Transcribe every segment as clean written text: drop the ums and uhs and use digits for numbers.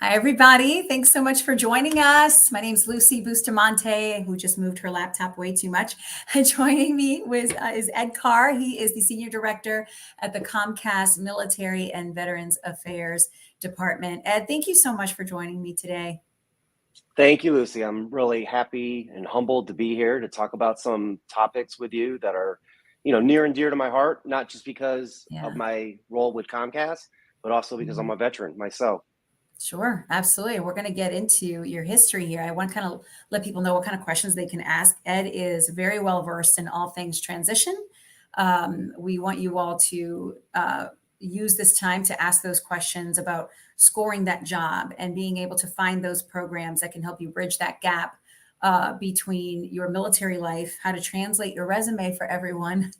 Hi, everybody. Thanks so much for joining us. My name is Lucy Bustamante, who just moved her laptop way too much. Joining me is Ed Carr. He is the Senior Director at the Comcast Military and Veterans Affairs Department. Ed, thank you so much for joining me today. Thank you, Lucy. I'm really happy and humbled to be here to talk about some topics with you that are, near and dear to my heart, not just because of my role with Comcast, but also because I'm a veteran myself. Sure, absolutely. We're going to get into your history here. I want to kind of let people know what kind of questions they can ask. Ed is very well versed in all things transition. We want you all to use this time to ask those questions about scoring that job and being able to find those programs that can help you bridge that gap between your military life, how to translate your resume for everyone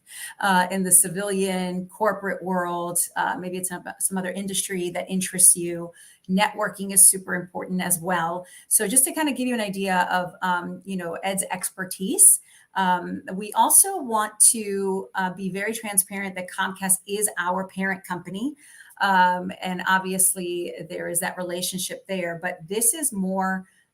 in the civilian corporate world. Maybe it's some other industry that interests you. Networking is super important as well. So just to kind of give you an idea of, Ed's expertise, we also want to be very transparent that Comcast is our parent company. And obviously there is that relationship there, but this is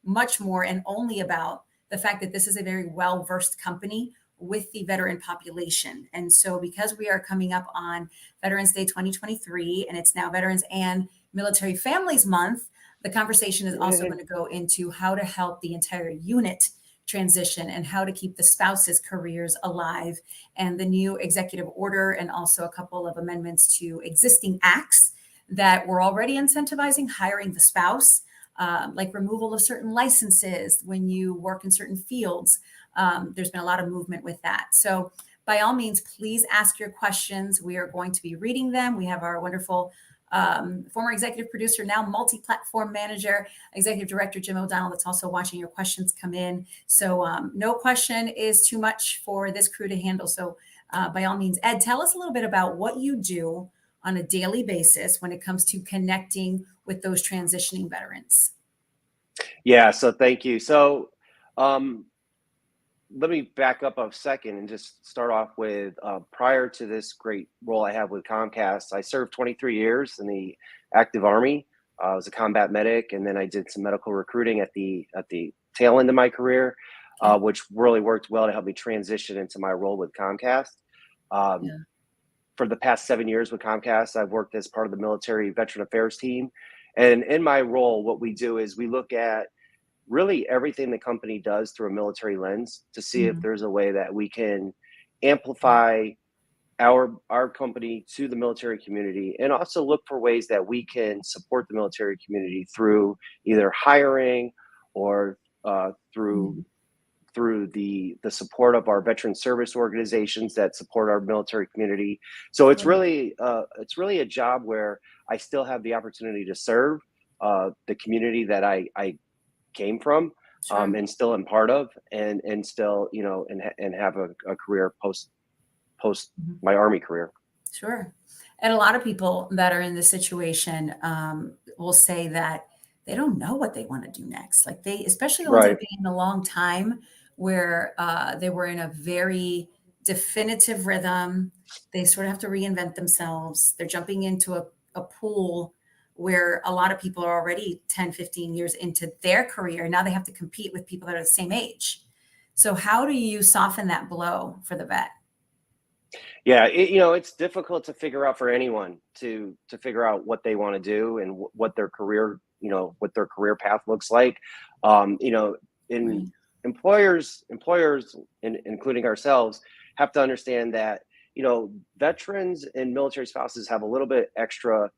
much more, and only about the fact that this is a very well-versed company with the veteran population. And so because we are coming up on Veterans Day 2023, and it's now Veterans and Military Families Month, the conversation is also going to go into how to help the entire unit transition and how to keep the spouses' careers alive, and the new executive order, and also a couple of amendments to existing acts that were already incentivizing hiring the spouse, like removal of certain licenses when you work in certain fields. There's been a lot of movement with that. So by all means, please ask your questions. We are going to be reading them. We have our wonderful former executive producer, now multi-platform manager, executive director Jim O'Donnell, that's also watching your questions come in. So no question is too much for this crew to handle. So by all means, Ed, tell us a little bit about what you do on a daily basis when it comes to connecting with those transitioning veterans. Yeah, so thank you. So let me back up a second and just start off with prior to this great role I have with Comcast, I served 23 years in the active Army. I was a combat medic, and then I did some medical recruiting at the tail end of my career, which really worked well to help me transition into my role with Comcast. For the past 7 years with Comcast, I've worked as part of the military veteran affairs team. And in my role, what we do is we look at really everything the company does through a military lens to see if there's a way that we can amplify our company to the military community, and also look for ways that we can support the military community through either hiring or through the support of our veteran service organizations that support our military community. So it's really a job where I still have the opportunity to serve the community that I came from, and still am part of, and still, and have a career post my Army career. Sure. And a lot of people that are in this situation will say that they don't know what they want to do next. Like especially the ones that have been in a long time, where they were in a very definitive rhythm. They sort of have to reinvent themselves. They're jumping into a pool where a lot of people are already 10, 15 years into their career. Now they have to compete with people that are the same age. So how do you soften that blow for the vet? Yeah, it's difficult to figure out for anyone to figure out what they want to do and what their career, what their career path looks like. Employers, including ourselves, have to understand that, veterans and military spouses have a little bit extra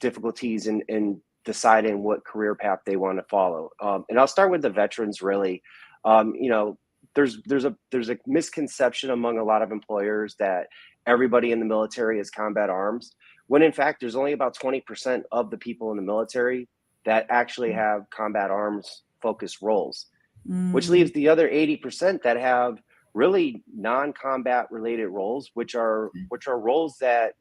difficulties in deciding what career path they want to follow. And I'll start with the veterans, really. There's a misconception among a lot of employers that everybody in the military is combat arms, when in fact there's only about 20% of the people in the military that actually have combat arms focused roles, which leaves the other 80% that have really non-combat related roles, which are roles that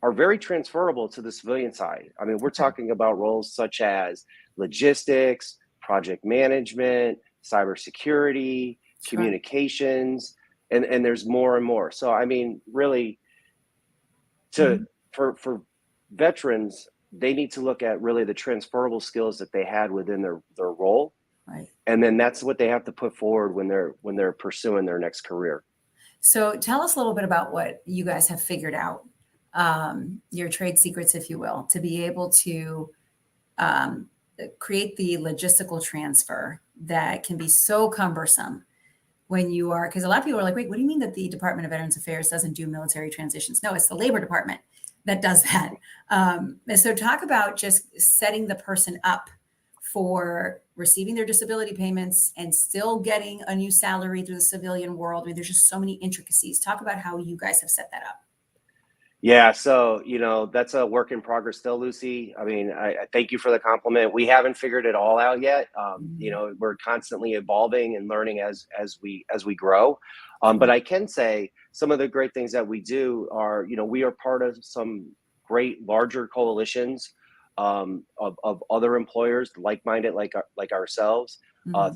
are very transferable to the civilian side. I mean, we're talking about roles such as logistics, project management, cybersecurity, communications, and there's more and more. So, I mean, really, for veterans, they need to look at really the transferable skills that they had within their role. Right. And then that's what they have to put forward when they're pursuing their next career. So tell us a little bit about what you guys have figured out, your trade secrets, if you will, to be able to um, create the logistical transfer that can be so cumbersome when you are, because a lot of people are like, wait, what do you mean that the Department of Veterans Affairs doesn't do military transitions? No, it's the Labor Department that does that. And so talk about just setting the person up for receiving their disability payments and still getting a new salary through the civilian world. I mean, there's just so many intricacies. Talk about how you guys have set that up. Yeah, so that's a work in progress still, Lucy. I mean, I thank you for the compliment. We haven't figured it all out yet. We're constantly evolving and learning as we grow. But I can say some of the great things that we do are, we are part of some great larger coalitions of other employers like-minded like ourselves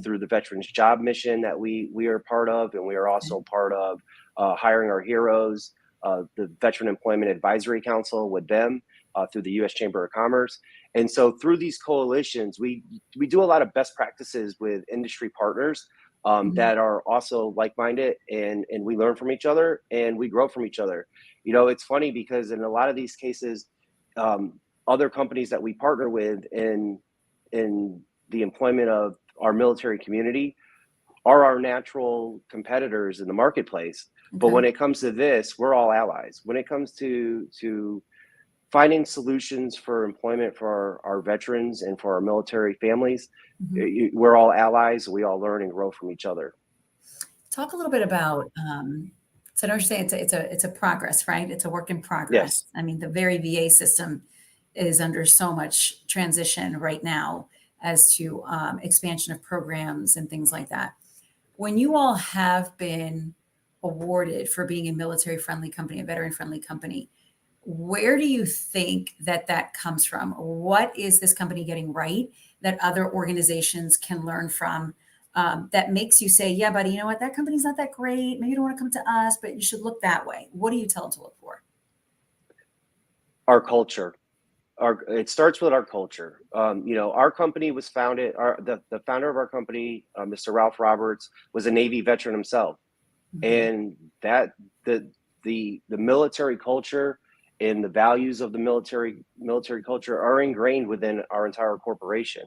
through the Veterans Job Mission that we are part of, and we are also part of Hiring Our Heroes. The Veteran Employment Advisory Council with them through the U.S. Chamber of Commerce. And so through these coalitions, we do a lot of best practices with industry partners that are also like-minded, and we learn from each other and we grow from each other. It's funny because in a lot of these cases, other companies that we partner with in the employment of our military community are our natural competitors in the marketplace. But when it comes to this, we're all allies. When it comes to finding solutions for employment for our veterans and for our military families, we're all allies. We all learn and grow from each other. Talk a little bit about, so I know you're saying it's a progress, right? It's a work in progress. Yes. I mean, the very VA system is under so much transition right now as to expansion of programs and things like that. When you all have been awarded for being a military-friendly company, a veteran-friendly company, where do you think that comes from? What is this company getting right that other organizations can learn from that makes you say, yeah, buddy, you know what? That company's not that great. Maybe you don't want to come to us, but you should look that way. What do you tell them to look for? Our culture. It starts with our culture. Our company was founded. The founder of our company, Mr. Ralph Roberts, was a Navy veteran himself, and that the military culture and the values of the military culture are ingrained within our entire corporation.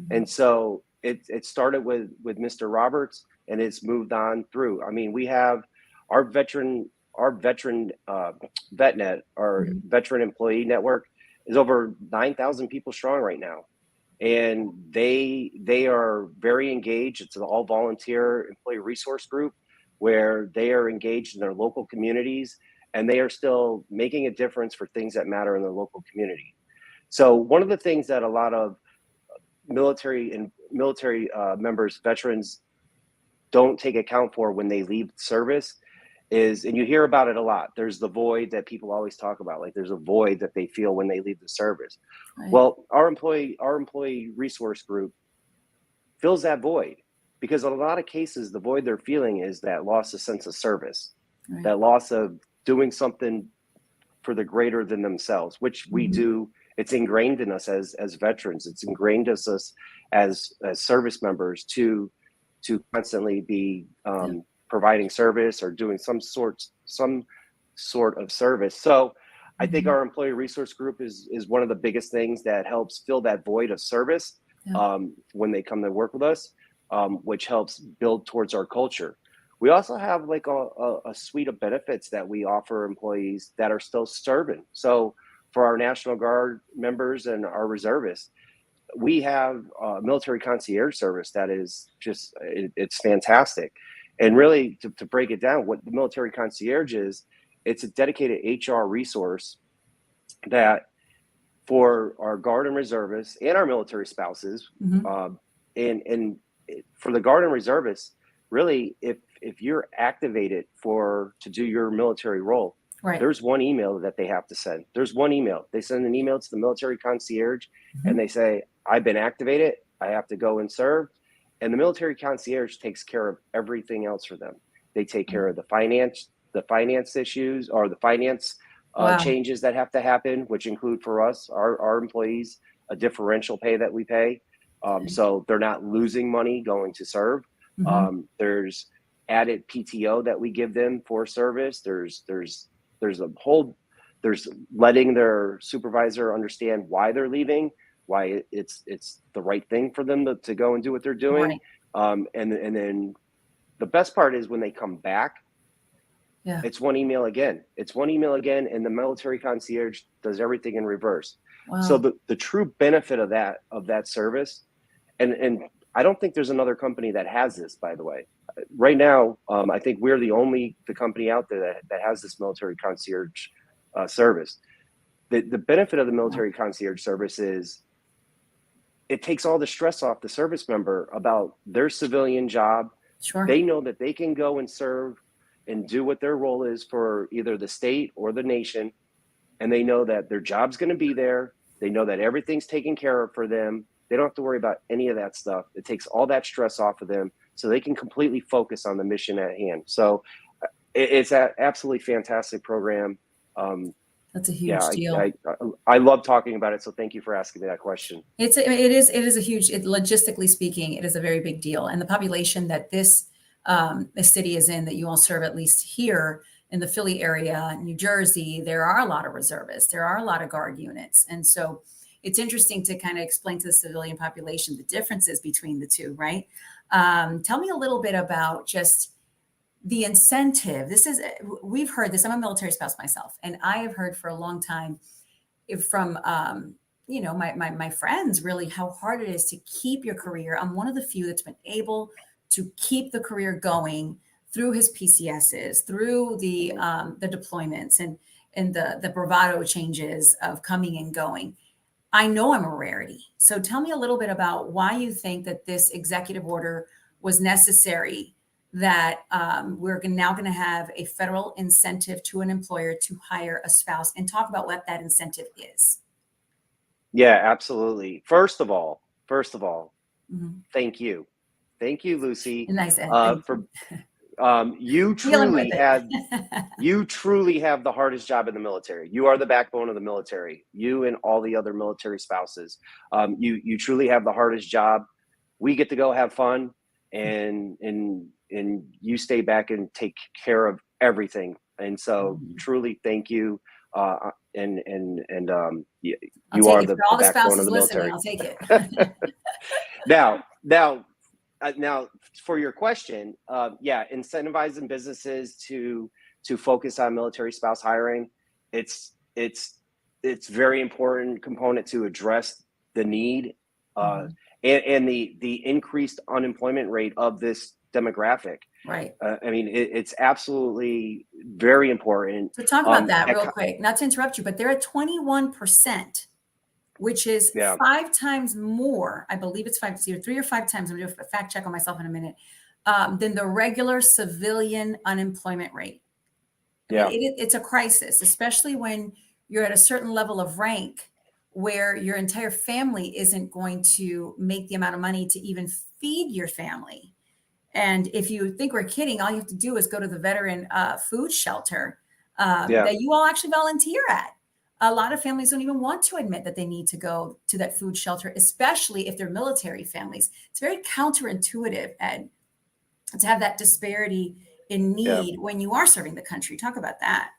And so it started with Mr. Roberts, and it's moved on through. I mean, we have our veteran VetNet, our veteran employee network, is over 9,000 people strong right now, and they are very engaged. It's an all volunteer employee resource group where they are engaged in their local communities, and they are still making a difference for things that matter in their local community. So one of the things that a lot of military members, veterans, don't take account for when they leave service is, and you hear about it a lot, there's the void that people always talk about. Like, there's a void that they feel when they leave the service. Right. Well, our employee resource group fills that void, because in a lot of cases, the void they're feeling is that loss of sense of service, right, that loss of doing something for the greater than themselves, which we do. It's ingrained in us as veterans. It's ingrained in us as service members to constantly be providing service or doing some sort of service. So I think our employee resource group is one of the biggest things that helps fill that void of service when they come to work with us, which helps build towards our culture. We also have like a suite of benefits that we offer employees that are still serving. So for our National Guard members and our reservists, we have a military concierge service that is just, it's fantastic. And really, to break it down, what the military concierge is, it's a dedicated HR resource that for our Guard and reservists and our military spouses, and for the Guard and reservists, really, if you're activated to do your military role, right, there's one email that they have to send. There's one email. They send an email to the military concierge, and they say, I've been activated. I have to go and serve. And the military concierge takes care of everything else for them. They take care of the finance issues, or the finance Wow. changes that have to happen, which include for us, our employees, a differential pay that we pay. Okay. So they're not losing money going to serve. Hmm. There's added PTO that we give them for service. There's a whole, there's letting their supervisor understand why they're leaving, why it's the right thing for them to go and do what they're doing. Right. And then the best part is when they come back, Yeah. it's one email again. It's one email again, and the military concierge does everything in reverse. So Wow. the true benefit of that service, and I don't think there's another company that has this, by the way. Right now, I think we're the company out there that has this military concierge service. The benefit of the Wow. military concierge service is it takes all the stress off the service member about their civilian job. Sure. They know that they can go and serve and do what their role is for either the state or the nation. And they know that their job's going to be there. They know that everything's taken care of for them. They don't have to worry about any of that stuff. It takes all that stress off of them so they can completely focus on the mission at hand. So it's an absolutely fantastic program. That's a huge Yeah, deal. I love talking about it. So thank you for asking me that question. It is a huge, logistically speaking, it is a very big deal. And the population that this city is in, that you all serve, at least here in the Philly area, New Jersey, there are a lot of reservists, there are a lot of guard units. And so it's interesting to kind of explain to the civilian population the differences between the two, right? Tell me a little bit about just the incentive. We've heard this. I'm a military spouse myself, and I have heard for a long time from my friends, really, how hard it is to keep your career. I'm one of the few that's been able to keep the career going through his PCSs, through the deployments, and the bravado changes of coming and going. I know I'm a rarity. So tell me a little bit about why you think that this executive order was necessary, that we're now going to have a federal incentive to an employer to hire a spouse, and talk about what that incentive is. Yeah, absolutely. First of all, Mhm. thank you, Lucy, Nice, Ed. Thank for you. you Dealing with truly it. had you truly have the hardest job in the military. You are the backbone of the military. You and all the other military spouses. You truly have the hardest job. We get to go have fun, and you stay back and take care of everything. And so, Mhm. truly, thank you. And I'll you take are it. For the all the backbone of spouses the listening, military. I'll take it. Now, for your question, yeah, incentivizing businesses to focus on military spouse hiring, it's it's it's very important component to address the need, uh, Mhm. and the increased unemployment rate of this demographic. Right. I mean, it's absolutely very important. So talk about that At, real quick. Not to interrupt you, but they're at 21%, which is yeah, 5 times more. I believe it's either 3 or 5 times. I'm going to do a fact check on myself in a minute. Than the regular civilian unemployment rate. I mean, yeah, it's a crisis, especially when you're at a certain level of rank where your entire family isn't going to make the amount of money to even feed your family. And if you think we're kidding, all you have to do is go to the veteran food shelter yeah. that you all actually volunteer at. A lot of families don't even want to admit that they need to go to that food shelter, especially if they're military families. It's very counterintuitive, Ed, to have that disparity in Yeah. need when you are serving the country. Talk about that.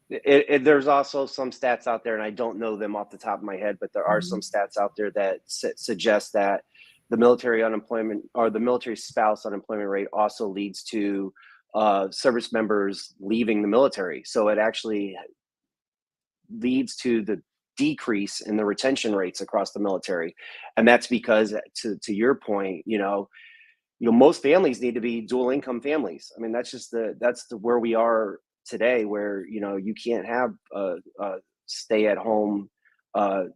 There's also some stats out there, and I don't know them off the top of my head, but there are some Mhm. stats out there that suggest that the military unemployment or the military spouse unemployment rate also leads to service members leaving the military. So it actually leads to the decrease in the retention rates across the military, and that's because, to your point, most families need to be dual income families. I mean, that's the where we are today, where you can't have a stay at home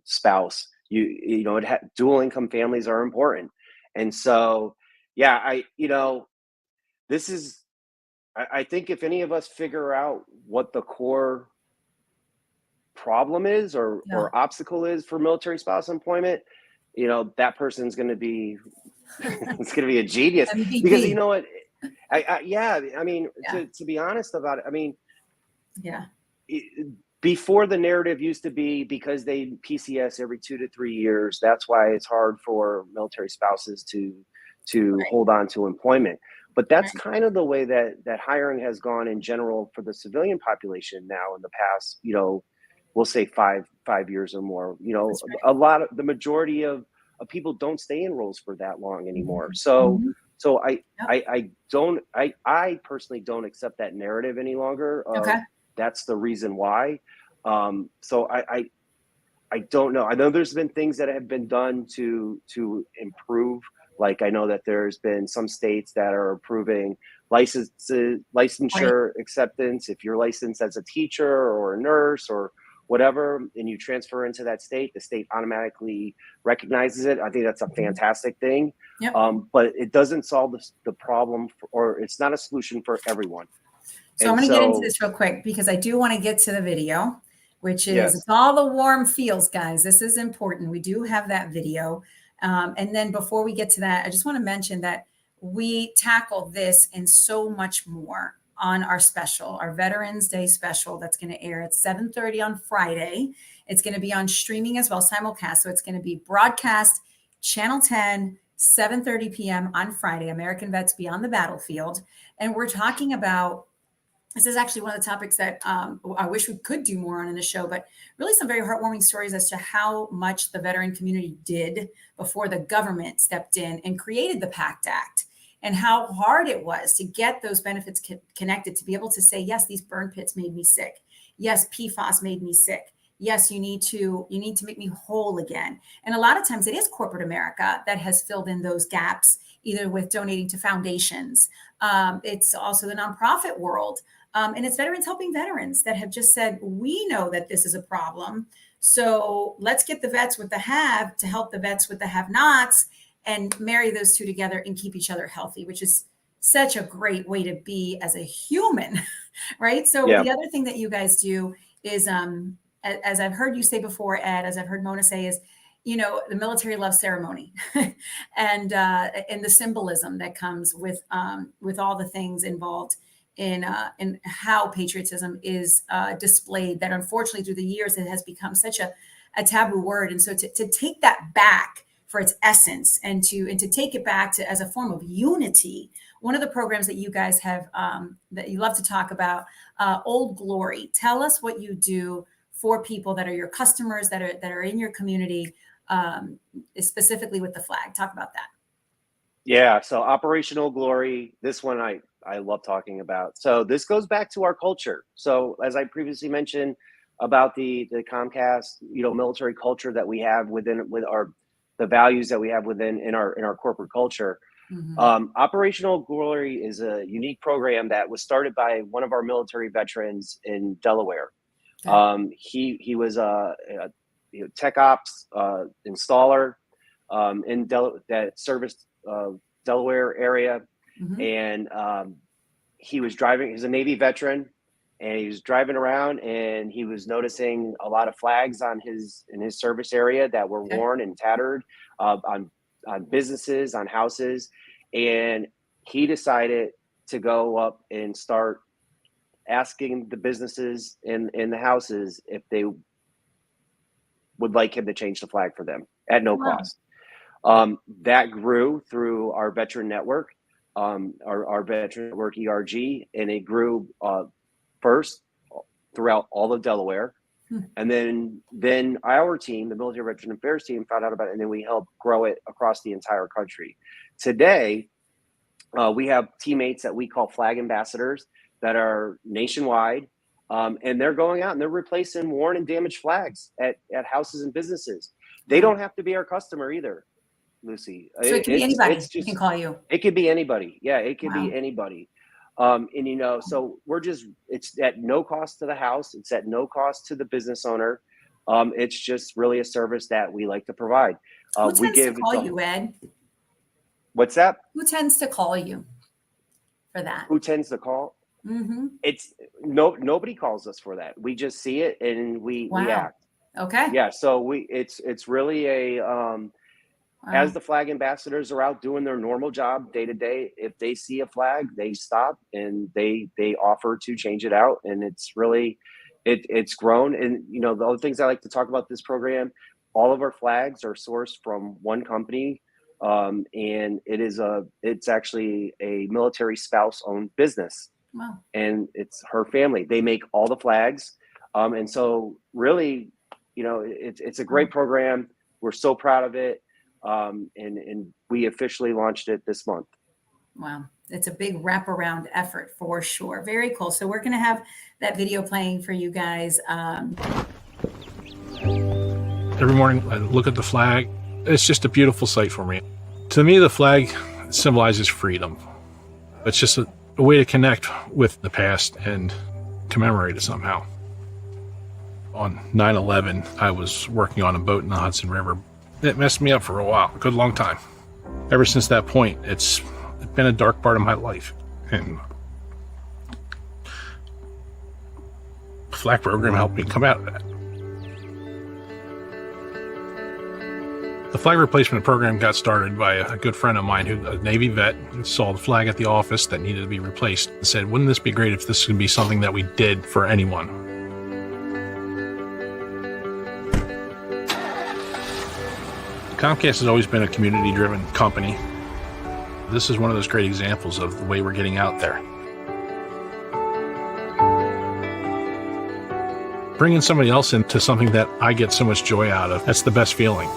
spouse. Dual income families are important, and so yeah, this is I think if any of us figure out what the core problem is Yeah. or obstacle is for military spouse employment, that person's going to be it's going to be a genius, because you MVP. know what, yeah, I mean, Yeah. to be honest about it, I mean, Yeah. it, before the narrative used to be because they PCS every 2 to 3 years. That's why it's hard for military spouses to Right. hold on to employment. But that's Right. kind of the way that hiring has gone in general for the civilian population now in the past, we'll say five years or more. That's A right. lot of the majority of people don't stay in roles for that long anymore. Mhm. So Mhm. so I Yep. I don't I personally don't accept that narrative any longer Okay. of that's the reason why. So I don't know. I know there's been things that have been done to improve. Like I know that there's been some states that are approving Right. licensure acceptance. If you're licensed as a teacher or a nurse or whatever, and you transfer into that state, the state automatically recognizes it. I think that's a Mhm. fantastic thing. Yep. But it doesn't solve the problem, or it's not a solution for everyone. So I'm And going to get into so, this real quick because I do want to get to the video, which is it's yes, all the warm feels, guys. This is important. We do have that video. And then before we get to that, I just want to mention that we tackle this and so much more on our special, our Veterans Day special that's going to air at 7:30 on Friday. It's going to be on streaming as well, simulcast. So it's going to be broadcast Channel 10, 7:30 p.m. on Friday, American Vets Beyond the Battlefield. And we're talking about this is actually one of the topics that I wish we could do more on in the show, but really some very heartwarming stories as to how much the veteran community did before the government stepped in and created the PACT Act, and how hard it was to get those benefits connected, to be able to say, yes, these burn pits made me sick. Yes, PFAS made me sick. Yes, you need to make me whole again. And a lot of times it is corporate America that has filled in those gaps, either with donating to foundations. It's also the nonprofit world, and it's veterans helping veterans that have just said, we know that this is a problem. So let's get the vets with the have to help the vets with the have nots and marry those two together and keep each other healthy, which is such a great way to be as a human, right? So yeah, the other thing that you guys do is, as I've heard you say before, Ed, as I've heard Mona say, is, the military loves ceremony, and the symbolism that comes with all the things involved in how patriotism is displayed. That unfortunately through the years it has become such a taboo word, and so to take that back for its essence and to take it back to as a form of unity. One of the programs that you guys have that you love to talk about, Old Glory. Tell us what you do for people that are your customers that are in your community, specifically with the flag. Talk about that. yeah. So operational glory. This one I love talking about. So this goes back to our culture. So as I previously mentioned about the Comcast, military culture that we have with our the values that we have within in our corporate culture. Mm-hmm. Operational Glory is a unique program that was started by one of our military veterans in Delaware. Okay. He was a tech ops installer that serviced Delaware area, Mm-hmm. and he was driving. He's a Navy veteran, and he was driving around, and he was noticing a lot of flags in his service area that were Okay. worn and tattered on businesses, on houses, and he decided to go up and start asking the businesses in the houses if they would like him to change the flag for them at no Wow. cost. That grew through our veteran network, our veteran network ERG, and it grew first throughout all of Delaware. Hmm. And then our team, the Military Veteran Affairs team, found out about it, and then we helped grow it across the entire country. Today, we have teammates that we call flag ambassadors that are nationwide, and they're going out and they're replacing worn and damaged flags at houses and businesses. They Wow. don't have to be our customer either, Lucy. So it can be anybody. It's We can just call you. it could be anybody. Yeah, it could be Wow. anybody. And so it's at no cost to the house. It's at no cost to the business owner. It's just really a service that we like to provide. Who We tends to give call you, Ed? what's that? Who tends to call you for that? Who tends to call? Mm-hmm. It's nobody calls us for that. We just see it and we Wow. act. Okay. Yeah. So it's really as Wow. the flag ambassadors are out doing their normal job day to day, if they see a flag, they stop and they offer to change it out. And it's really, It's grown. And, you know, the other things I like to talk about this program, all of our flags are sourced from one company. And it's actually a military spouse owned business. Wow. And it's her family. They make all the flags. And so really, you know, it's a great program. We're so proud of it. And we officially launched it this month. Wow. It's a big wraparound effort for sure. Very cool. So we're going to have that video playing for you guys. Every morning I look at the flag. It's just a beautiful sight for me. To me, the flag symbolizes freedom. It's just a way to connect with the past and commemorate it somehow. On 9/11, I was working on a boat in the Hudson River. It messed me up for a while, a good long time. Ever since that point, it's been a dark part of my life. And the flag program helped me come out of that. The flag replacement program got started by a good friend of mine, a Navy vet, who saw the flag at the office that needed to be replaced and said, wouldn't this be great if this could be something that we did for anyone? Comcast has always been a community-driven company. This is one of those great examples of the way we're getting out there. Bringing somebody else into something that I get so much joy out of, that's the best feeling.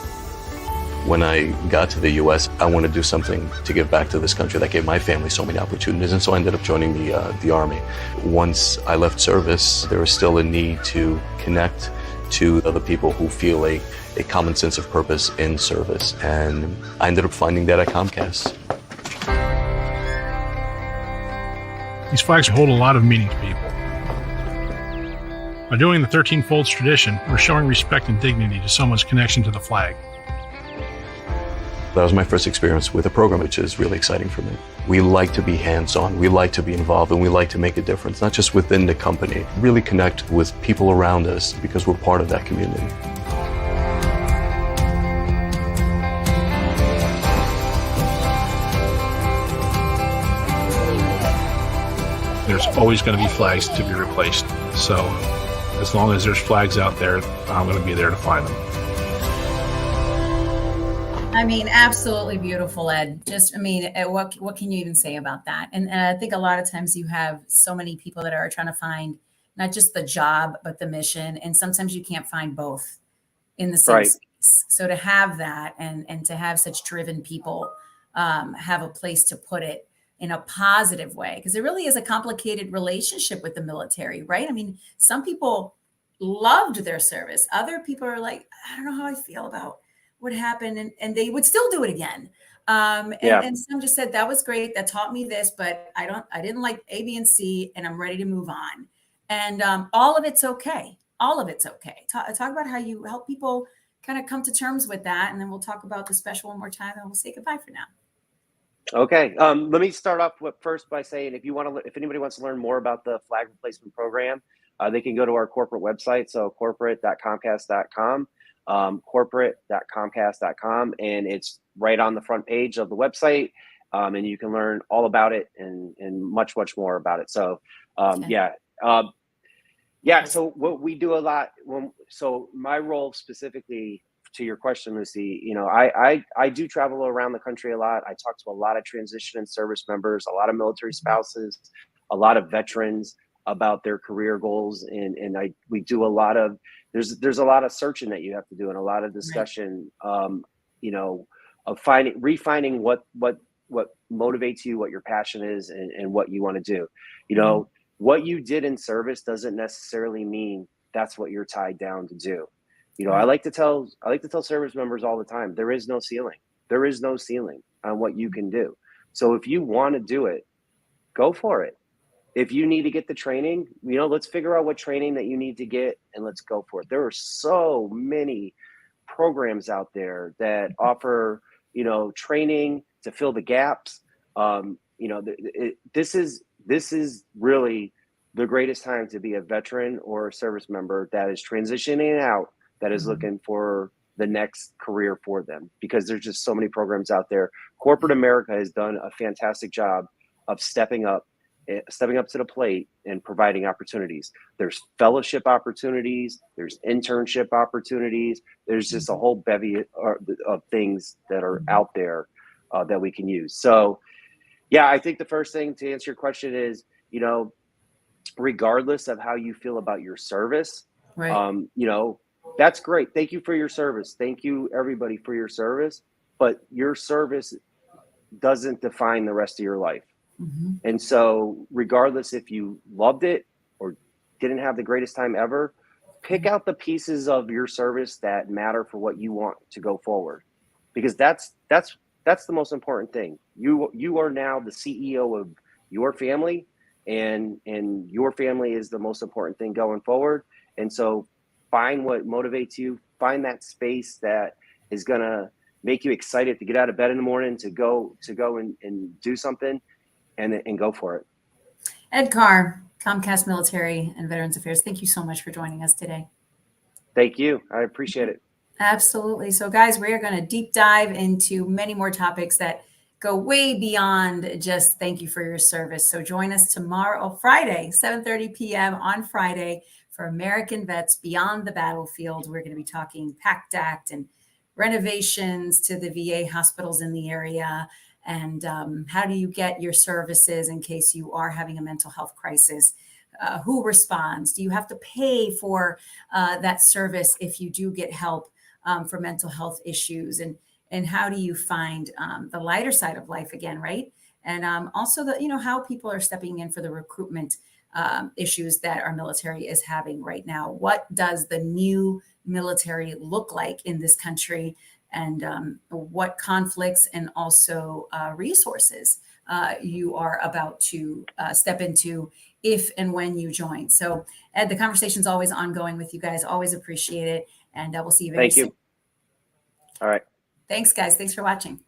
When I got to the U.S., I wanted to do something to give back to this country that gave my family so many opportunities, and so I ended up joining the Army. Once I left service, there was still a need to connect to other people who feel a common sense of purpose in service, and I ended up finding that at Comcast. These flags hold a lot of meaning to people. By doing the 13 folds tradition, we're showing respect and dignity to someone's connection to the flag. That was my first experience with a program, which is really exciting for me. We like to be hands-on, we like to be involved, and we like to make a difference, not just within the company, really connect with people around us because we're part of that community. There's always going to be flags to be replaced. So as long as there's flags out there, I'm going to be there to find them. I mean, absolutely beautiful, Ed. Just, I mean, what can you even say about that? And I think a lot of times you have so many people that are trying to find not just the job, but the mission. And sometimes you can't find both in the same space. So to have that and to have such driven people have a place to put it in a positive way, because it really is a complicated relationship with the military, right? I mean, some people loved their service. Other people are like, I don't know how I feel about what happened, and they would still do it again. And some just said, that was great. That taught me this, but I didn't like A, B, and C, and I'm ready to move on. And all of it's okay. All of it's okay. Talk about how you help people kind of come to terms with that. And then we'll talk about the special one more time, and we'll say goodbye for now. Okay. Let me start off first by saying, if anybody wants to learn more about the flag replacement program, they can go to our corporate website. So corporate.comcast.com. Corporate.comcast.com, and it's right on the front page of the website, and you can learn all about it and much more about it. So so what we do a lot so my role specifically to your question, Lucy, you know, I do travel around the country a lot. I talk to a lot of transition and service members, a lot of military spouses, a lot of veterans about their career goals, and we do a lot of there's a lot of searching that you have to do, and a lot of discussion, you know, of refining what motivates you, what your passion is, and what you want to do. You know, what you did in service doesn't necessarily mean that's what you're tied down to do. You know, I like to tell service members all the time, there is no ceiling. There is no ceiling on what you can do. So if you want to do it, go for it. If you need to get the training, you know, let's figure out what training that you need to get, and let's go for it. There are so many programs out there that offer, you know, training to fill the gaps. You know, this is really the greatest time to be a veteran or a service member that is transitioning out, that is looking for the next career for them, because there's just so many programs out there. Corporate America has done a fantastic job of stepping up stepping up to the plate and providing opportunities. There's fellowship opportunities, there's internship opportunities, there's just a whole bevy of things that are out there that we can use. So yeah, I think the first thing to answer your question is, you know, regardless of how you feel about your service, Right. you know, that's great. Thank you for your service. Thank you everybody for your service, but your service doesn't define the rest of your life. And so regardless if you loved it or didn't have the greatest time ever, pick out the pieces of your service that matter for what you want to go forward, because that's the most important thing. You are now the CEO of your family, and your family is the most important thing going forward. And so find what motivates you, find that space that is going to make you excited to get out of bed in the morning, to go and do something, and go for it. Ed Carr, Comcast Military and Veterans Affairs, thank you so much for joining us today. Thank you. I appreciate it. Absolutely. So guys, we are going to deep dive into many more topics that go way beyond just thank you for your service. So join us tomorrow, Friday, 7:30 p.m. on Friday for American Vets Beyond the Battlefield. We're going to be talking PACT Act and renovations to the VA hospitals in the area. And how do you get your services in case you are having a mental health crisis? Who responds? Do you have to pay for that service if you do get help for mental health issues? And how do you find the lighter side of life again, right? And also how people are stepping in for the recruitment issues that our military is having right now. What does the new military look like in this country? And what conflicts and also resources you are about to step into if and when you join. So Ed, the conversation's always ongoing with you guys. Always appreciate it. And we'll see you very soon. Thank you. All right. Thanks, guys. Thanks for watching.